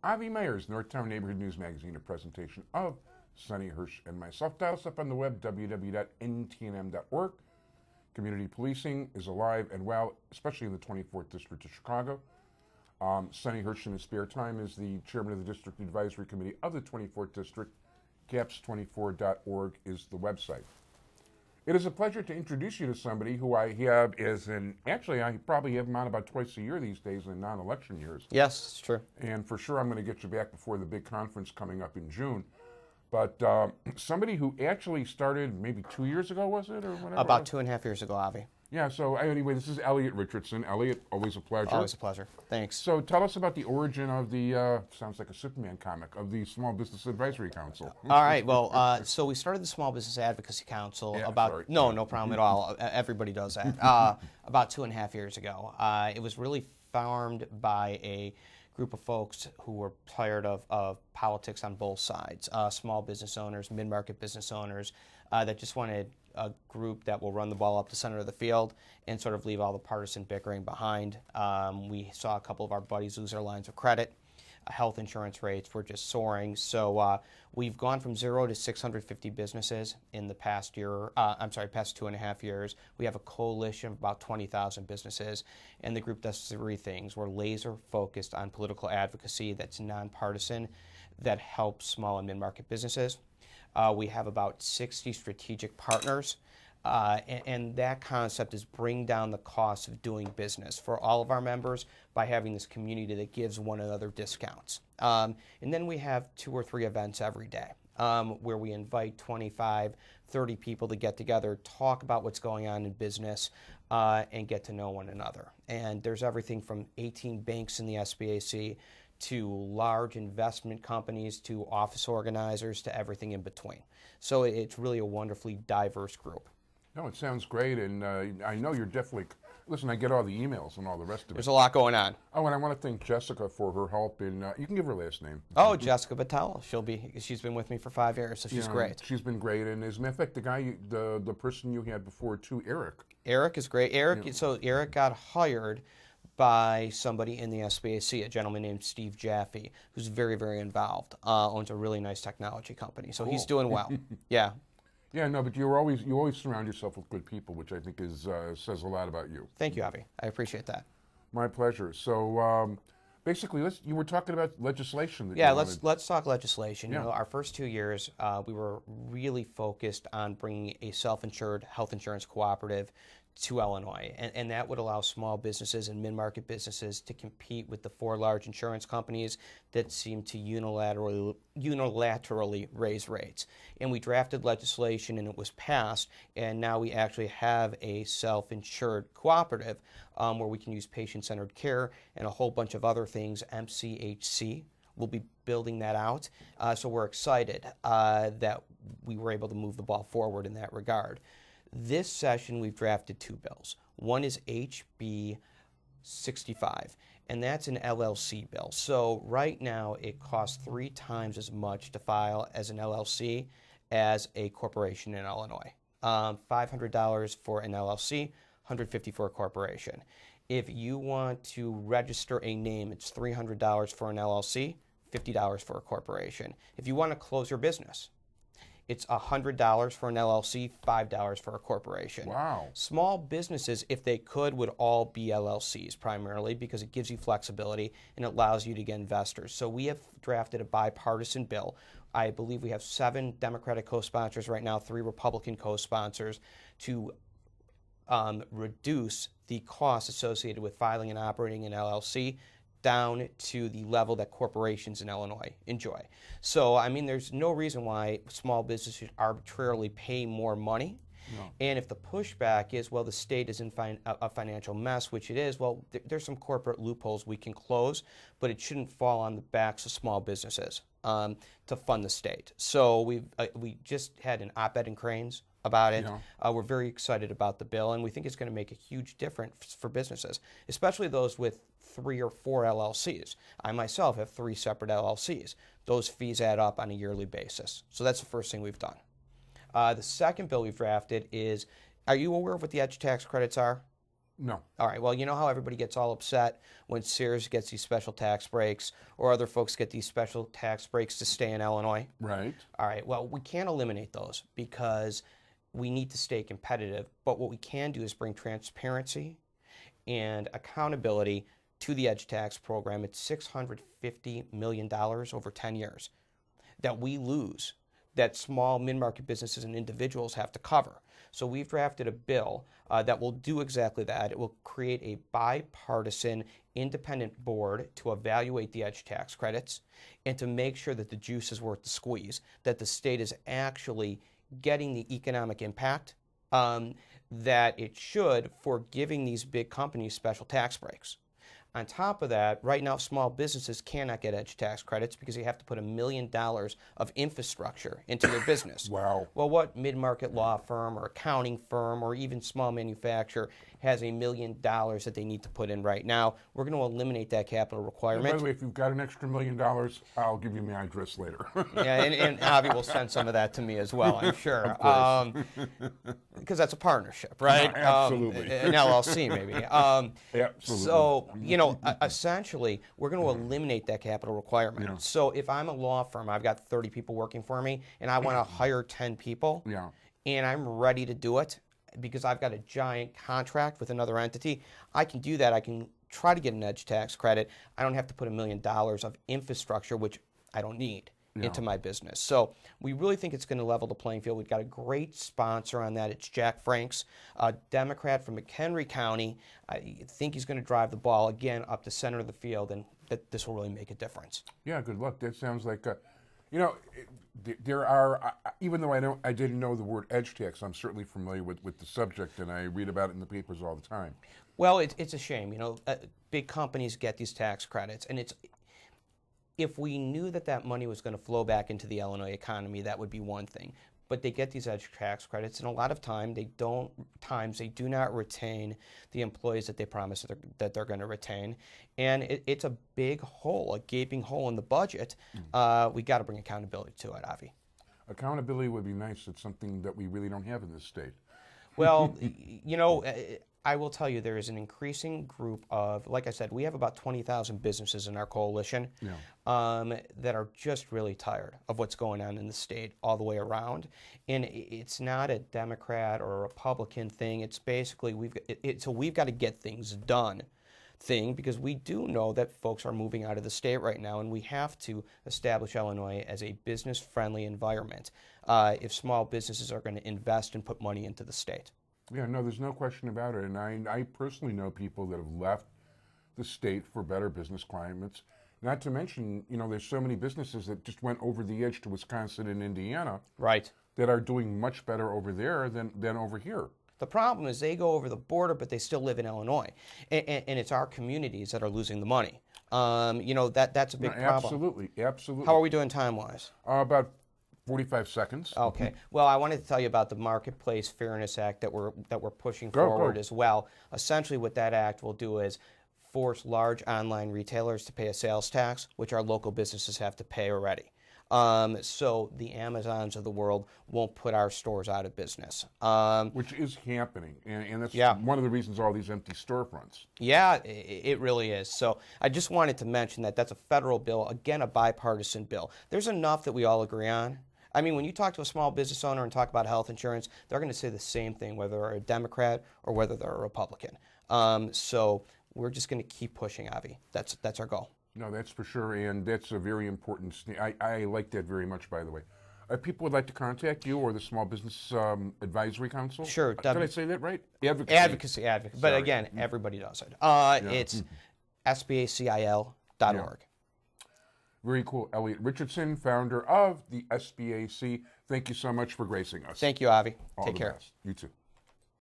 Avi Meyer's Northtown Neighborhood News Magazine, a presentation of Sonny Hirsch and myself. Dial us up on the web, www.ntnm.org. Community policing is alive and well, especially in the 24th District of Chicago. Sonny Hirsch, in his spare time, is the chairman of the District Advisory Committee of the 24th District. CAPS24.org is the website. It is a pleasure to introduce you to somebody who I have actually I probably have him on about twice a year these days in non-election years. Yes, it's true. And for sure I'm going to get you back before the big conference coming up in June. But somebody who actually started maybe 2 years ago, was it? Or whatever? About 2.5 years ago, Avi. Yeah, so anyway, this is Elliot Richardson. Elliot, always a pleasure. Always a pleasure. Thanks. So tell us about the origin of the, sounds like a Superman comic, of the Small Business Advisory Council. All right, well, so we started the Small Business Advocacy Council no problem at all. Everybody does that. About 2.5 years ago. It was really formed by a group of folks who were tired of politics on both sides, small business owners, mid-market business owners, that just wanted a group that will run the ball up the center of the field and sort of leave all the partisan bickering behind. We saw a couple of our buddies lose their lines of credit. Health insurance rates were just soaring. So we've gone from 0 to 650 businesses in the past year, past 2.5 years. We have a coalition of about 20,000 businesses, and the group does three things. We're laser focused on political advocacy that's nonpartisan, that helps small and mid-market businesses. We have about 60 strategic partners, and that concept is bring down the cost of doing business for all of our members by having this community that gives one another discounts. And then we have 2 or 3 events every day where we invite 25, 30 people to get together, talk about what's going on in business, and get to know one another. And there's everything from 18 banks in the SBAC to large investment companies, to office organizers, to everything in between. So it's really a wonderfully diverse group. No, it sounds great, and I know you're definitely, listen, I get all the emails and all the rest of it. There's a lot going on. Oh, and I want to thank Jessica for her help in, you can give her last name. Oh, Jessica Battelle. She's been with me for 5 years, so she's great. She's been great, and as a matter of fact, the guy, the person you had before too, Eric. Eric is great. So Eric got hired by somebody in the SBAC, a gentleman named Steve Jaffe, who's very, very involved, owns a really nice technology company. So He's doing well. Yeah. Yeah, no, but you always surround yourself with good people, which I think says a lot about you. Thank you, Avi. I appreciate that. My pleasure. So basically, you were talking about legislation. Let's talk legislation. Yeah. You know, our first 2 years, we were really focused on bringing a self-insured health insurance cooperative to Illinois, and that would allow small businesses and mid-market businesses to compete with the 4 large insurance companies that seem to unilaterally raise rates. And we drafted legislation, and it was passed, and now we actually have a self-insured cooperative where we can use patient-centered care and a whole bunch of other things. MCHC will be building that out, so we're excited that we were able to move the ball forward in that regard. This session, we've drafted 2 bills. One is HB 65, and that's an LLC bill. So right now, it costs 3 times as much to file as an LLC as a corporation in Illinois. $500 for an LLC, $150 for a corporation. If you want to register a name, it's $300 for an LLC, $50 for a corporation. If you want to close your business, it's $100 for an LLC, $5 for a corporation. Wow. Small businesses, if they could, would all be LLCs primarily because it gives you flexibility and it allows you to get investors. So we have drafted a bipartisan bill. I believe we have 7 Democratic co-sponsors right now, 3 Republican co-sponsors to reduce the costs associated with filing and operating an LLC down to the level that corporations in Illinois enjoy. So, I mean, there's no reason why small businesses should arbitrarily pay more money. No. And if the pushback is, well, the state is in a financial mess, which it is, well, there's some corporate loopholes we can close, but it shouldn't fall on the backs of small businesses to fund the state. So we just had an op-ed in Cranes about it. Yeah. We're very excited about the bill, and we think it's going to make a huge difference for businesses, especially those with 3 or 4 LLCs. I myself have 3 separate LLCs. Those fees add up on a yearly basis. So that's the first thing we've done. The second bill we've drafted is, are you aware of what the EDGE tax credits are? No. All right, well, you know how everybody gets all upset when Sears gets these special tax breaks or other folks get these special tax breaks to stay in Illinois? Right. All right, well, we can't eliminate those because we need to stay competitive, but what we can do is bring transparency and accountability to the Edge Tax program. It's $650 million over 10 years that we lose, that small mid-market businesses and individuals have to cover. So we've drafted a bill that will do exactly that. It will create a bipartisan independent board to evaluate the Edge tax credits and to make sure that the juice is worth the squeeze, that the state is actually getting the economic impact that it should for giving these big companies special tax breaks. On top of that, right now small businesses cannot get Edge tax credits because you have to put $1 million of infrastructure into your business. Wow. Well, what mid-market law firm or accounting firm or even small manufacturer has $1 million that they need to put in right now? We're going to eliminate that capital requirement. And by the way, if you've got an extra $1 million, I'll give you my address later. Yeah, and Avi will send some of that to me as well, I'm sure. Because that's a partnership, right? No, absolutely. An LLC, maybe. Absolutely. So, you know, essentially, we're going to eliminate that capital requirement. Yeah. So if I'm a law firm, I've got 30 people working for me, and I want to hire 10 people, Yeah. and I'm ready to do it because I've got a giant contract with another entity, I can do that. I can try to get an Edge tax credit. I don't have to put $1 million of infrastructure, which I don't need, into my business. So we really think it's going to level the playing field. We've got a great sponsor on that. It's Jack Franks, a Democrat from McHenry County. I think he's going to drive the ball, again, up the center of the field, and that this will really make a difference. Yeah, good luck. That sounds like, you know, there are, even though I didn't know the word Edge tax, I'm certainly familiar with the subject, and I read about it in the papers all the time. Well, it's a shame. You know, big companies get these tax credits, and if we knew that money was going to flow back into the Illinois economy, that would be one thing. But they get these Edge tax credits, and a lot of times they do not retain the employees that they promise that they're going to retain, and it's a big hole, a gaping hole in the budget. We got to bring accountability to it, Avi. Accountability would be nice. It's something that we really don't have in this state. Well, you know, I will tell you there is an increasing group of, like I said, we have about 20,000 businesses in our coalition that are just really tired of what's going on in the state all the way around. And it's not a Democrat or a Republican thing. It's basically we've got to get things done thing, because we do know that folks are moving out of the state right now, and we have to establish Illinois as a business-friendly environment if small businesses are going to invest and put money into the state. Yeah, no, there's no question about it. And I personally know people that have left the state for better business climates. Not to mention, you know, there's so many businesses that just went over the edge to Wisconsin and Indiana. Right. That are doing much better over there than over here. The problem is they go over the border, but they still live in Illinois. And it's our communities that are losing the money. You know, that's a big problem. Absolutely, absolutely. How are we doing time-wise? About 45 seconds. Okay. Well, I wanted to tell you about the Marketplace Fairness Act that we're pushing forward as well. Essentially, what that act will do is force large online retailers to pay a sales tax, which our local businesses have to pay already. So the Amazons of the world won't put our stores out of business. Which is happening, and that's one of the reasons all these empty storefronts. Yeah, it really is. So I just wanted to mention that that's a federal bill, again, a bipartisan bill. There's enough that we all agree on. I mean, when you talk to a small business owner and talk about health insurance, they're going to say the same thing, whether they're a Democrat or whether they're a Republican. So we're just going to keep pushing, Avi. That's our goal. No, that's for sure, and that's a very important. I like that very much, by the way. If people would like to contact you or the Small Business Advisory Council. Sure. Did I say that right? Advocacy. But again, everybody does it. It's sbacil.org. Yeah. Very cool. Elliot Richardson, founder of the SBAC. Thank you so much for gracing us. Thank you, Avi. All Take the care. Best. You too.